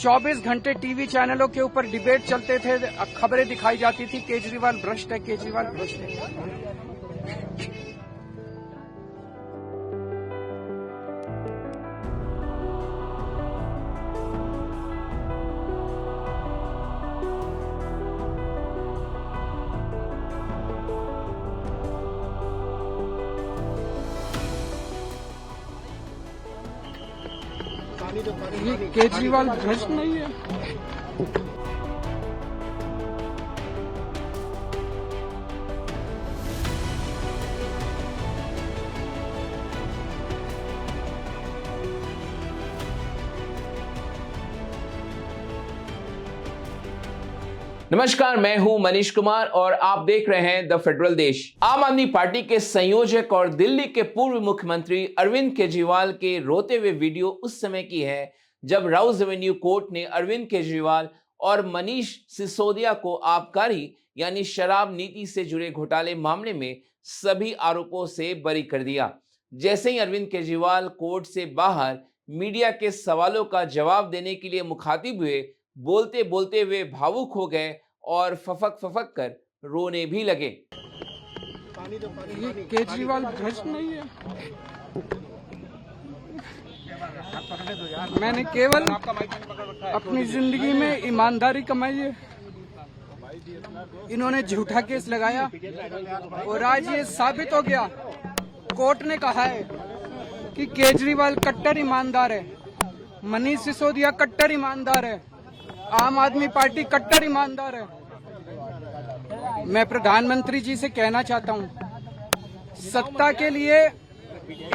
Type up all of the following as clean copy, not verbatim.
24 घंटे टीवी चैनलों के ऊपर डिबेट चलते थे, खबरें दिखाई जाती थी केजरीवाल भ्रष्ट है, केजरीवाल भ्रष्ट है। ये केजरीवाल भ्रष्ट नहीं है। नमस्कार, मैं हूं मनीष कुमार और आप देख रहे हैं द फेडरल देश। आम आदमी पार्टी के संयोजक और दिल्ली के पूर्व मुख्यमंत्री अरविंद केजरीवाल के रोते हुए वीडियो उस समय की है जब राउज एवेन्यू कोर्ट ने अरविंद केजरीवाल और मनीष सिसोदिया को आबकारी यानी शराब नीति से जुड़े घोटाले मामले में सभी आरोपों से बरी कर दिया। जैसे ही अरविंद केजरीवाल कोर्ट से बाहर मीडिया के सवालों का जवाब देने के लिए मुखातिब हुए, बोलते बोलते वे भावुक हो गए और फफक कर रोने भी लगे। ये केजरीवाल भ्रष्ट नहीं है। मैंने केवल अपनी जिंदगी में ईमानदारी कमाई है। इन्होंने झूठा केस लगाया और आज ये साबित हो गया। कोर्ट ने कहा है कि केजरीवाल कट्टर ईमानदार है, मनीष सिसोदिया कट्टर ईमानदार है, आम आदमी पार्टी कट्टर ईमानदार है। मैं प्रधानमंत्री जी से कहना चाहता हूं, सत्ता के लिए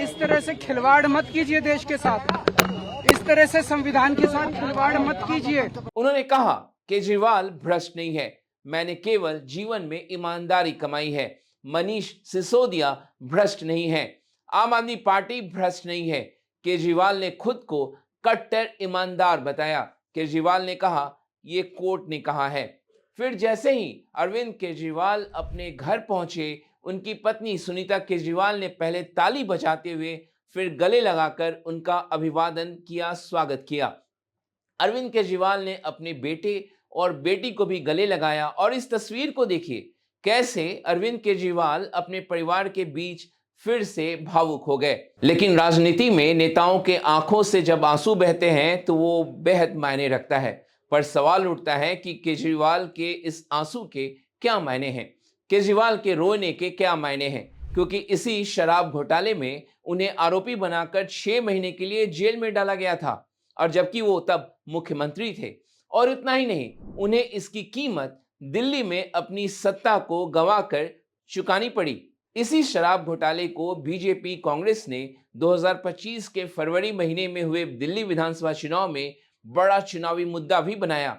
इस तरह से खिलवाड़ मत कीजिए, देश के साथ इस तरह से संविधान के साथ खिलवाड़ मत कीजिए। उन्होंने कहा, केजरीवाल भ्रष्ट नहीं है, मैंने केवल जीवन में ईमानदारी कमाई है। मनीष सिसोदिया भ्रष्ट नहीं है, आम आदमी पार्टी भ्रष्ट नहीं है। केजरीवाल ने खुद को कट्टर ईमानदार बताया। केजरीवाल ने कहा, ये कोर्ट ने कहा है। फिर जैसे ही अरविंद केजरीवाल अपने घर पहुंचे, उनकी पत्नी सुनीता केजरीवाल ने पहले ताली बजाते हुए फिर गले लगाकर उनका अभिवादन किया, स्वागत किया। अरविंद केजरीवाल ने अपने बेटे और बेटी को भी गले लगाया और इस तस्वीर को देखिए, कैसे अरविंद केजरीवाल अपने परिवार के बीच फिर से भावुक हो गए। लेकिन राजनीति में नेताओं के आंखों से जब आंसू बहते हैं तो वो बेहद मायने रखता है। पर सवाल उठता है कि केजरीवाल के इस आंसू के क्या मायने हैं, केजरीवाल के रोने के क्या मायने हैं, क्योंकि इसी शराब घोटाले में उन्हें आरोपी बनाकर 6 महीने के लिए जेल में डाला गया था, और जबकि वो तब मुख्यमंत्री थे। और इतना ही नहीं, उन्हें इसकी कीमत दिल्ली में अपनी सत्ता को गंवाकर चुकानी पड़ी। इसी शराब घोटाले को बीजेपी कांग्रेस ने 2025 के फरवरी महीने में हुए दिल्ली विधानसभा चुनाव में बड़ा चुनावी मुद्दा भी बनाया।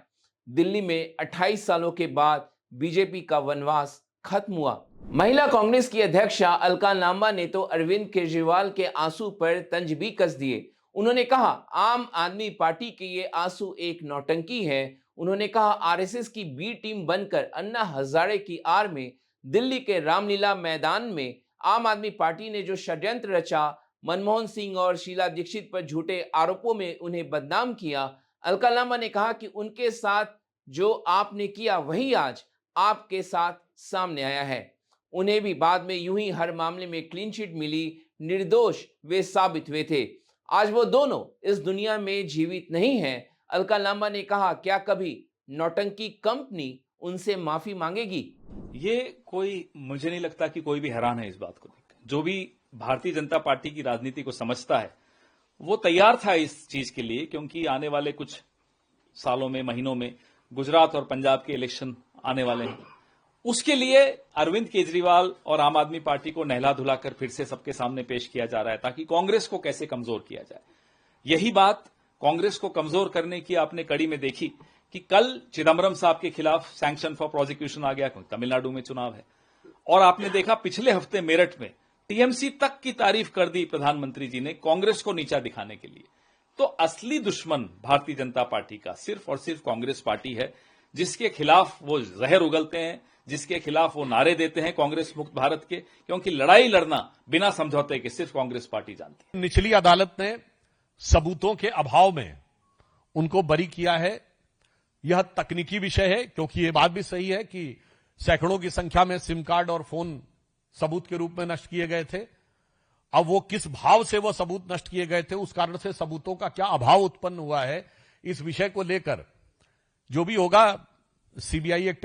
दिल्ली में 28 सालों के बाद बीजेपी का वनवास खत्म हुआ। महिला कांग्रेस की अध्यक्षा अलका लांबा ने तो अरविंद केजरीवाल के आंसू पर तंज भी कस दिए। उन्होंने कहा, आम आदमी पार्टी के ये आंसू एक नौटंकी है। उन्होंने कहा, आरएसएस की बी टीम बनकर अन्ना हजारे की आड़ में दिल्ली के रामलीला मैदान में आम आदमी पार्टी ने जो षड्यंत्र रचा, मनमोहन सिंह और शीला दीक्षित पर झूठे आरोपों में उन्हें बदनाम किया। अलका लांबा ने कहा कि उनके साथ जो आपने किया वही आज आपके साथ सामने आया है। उन्हें भी बाद में यूं ही हर मामले में क्लीन चिट मिली, निर्दोष वे साबित हुए थे। आज वो दोनों इस दुनिया में जीवित नहीं हैं। अलका लांबा ने कहा, क्या कभी नौटंकी कंपनी उनसे माफी मांगेगी? ये कोई, मुझे नहीं लगता कि कोई भी हैरान है इस बात को देखकर। जो भी भारतीय जनता पार्टी की राजनीति को समझता है वो तैयार था इस चीज के लिए, क्योंकि आने वाले कुछ सालों में, महीनों में गुजरात और पंजाब के इलेक्शन आने वाले हैं। उसके लिए अरविंद केजरीवाल और आम आदमी पार्टी को नहला धुलाकर फिर से सबके सामने पेश किया जा रहा है, ताकि कांग्रेस को कैसे कमजोर किया जाए। यही बात कांग्रेस को कमजोर करने की आपने कड़ी में देखी कि कल चिदम्बरम साहब के खिलाफ सैंक्शन फॉर प्रोसिक्यूशन आ गया, तमिलनाडु में चुनाव है। और आपने देखा पिछले हफ्ते मेरठ में टीएमसी तक की तारीफ कर दी प्रधानमंत्री जी ने कांग्रेस को नीचा दिखाने के लिए। तो असली दुश्मन भारतीय जनता पार्टी का सिर्फ और सिर्फ कांग्रेस पार्टी है, जिसके खिलाफ वो जहर उगलते हैं, जिसके खिलाफ वो नारे देते हैं कांग्रेस मुक्त भारत के, क्योंकि लड़ाई लड़ना बिना समझौते के सिर्फ कांग्रेस पार्टी जानती है। निचली अदालत ने सबूतों के अभाव में उनको बरी किया है। यह तकनीकी विषय है, क्योंकि यह बात भी सही है कि सैकड़ों की संख्या में सिम कार्ड और फोन सबूत के रूप में नष्ट किए गए थे। अब वो किस भाव से वो सबूत नष्ट किए गए थे, उस कारण से सबूतों का क्या अभाव उत्पन्न हुआ है, इस विषय को लेकर जो भी होगा, सीबीआई एक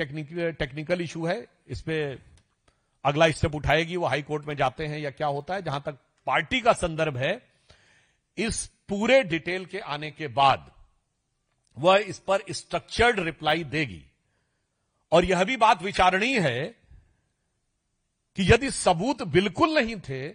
टेक्निकल इशू है, इस पे अगला स्टेप उठाएगी, वो हाई कोर्ट में जाते हैं या क्या होता है। जहां तक पार्टी का संदर्भ है, इस पूरे डिटेल के आने के बाद वह इस पर स्ट्रक्चर्ड रिप्लाई देगी। और यह भी बात विचारणीय है कि यदि सबूत बिल्कुल नहीं थे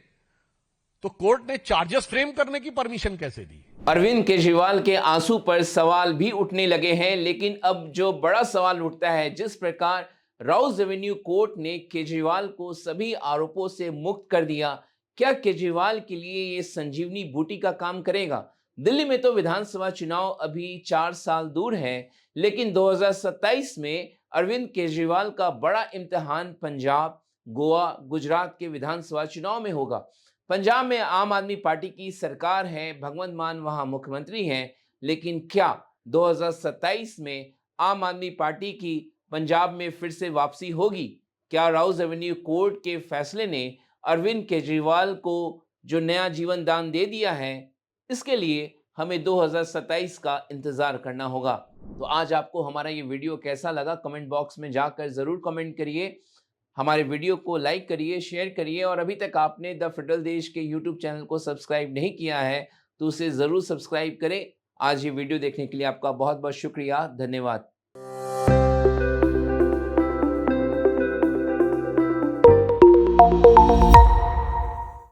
तो कोर्ट ने चार्जेस फ्रेम करने की परमिशन कैसे दी। अरविंद केजरीवाल के आंसू पर सवाल भी उठने लगे हैं, लेकिन अब जो बड़ा सवाल उठता है, जिस प्रकार राउज एवेन्यू कोर्ट ने केजरीवाल को सभी आरोपों से मुक्त कर दिया, क्या केजरीवाल के लिए यह संजीवनी बूटी का काम करेगा। दिल्ली में तो विधानसभा चुनाव अभी 4 साल दूर है, लेकिन 2027 में अरविंद केजरीवाल का बड़ा इम्तिहान पंजाब, गोवा, गुजरात के विधानसभा चुनाव में होगा। पंजाब में आम आदमी पार्टी की सरकार है, भगवंत मान वहां मुख्यमंत्री हैं, लेकिन क्या 2027 में आम आदमी पार्टी की पंजाब में फिर से वापसी होगी। क्या राउज एवेन्यू कोर्ट के फैसले ने अरविंद केजरीवाल को जो नया जीवन दान दे दिया है, इसके लिए हमें 2027 का इंतजार करना होगा। तो आज आपको हमारा ये वीडियो कैसा लगा, कमेंट बॉक्स में जाकर जरूर कमेंट करिए। हमारे वीडियो को लाइक करिए, शेयर करिए, और अभी तक आपने द फेडरल देश के यूट्यूब चैनल को सब्सक्राइब नहीं किया है तो उसे जरूर सब्सक्राइब करें। आज ये वीडियो देखने के लिए आपका बहुत बहुत शुक्रिया, धन्यवाद।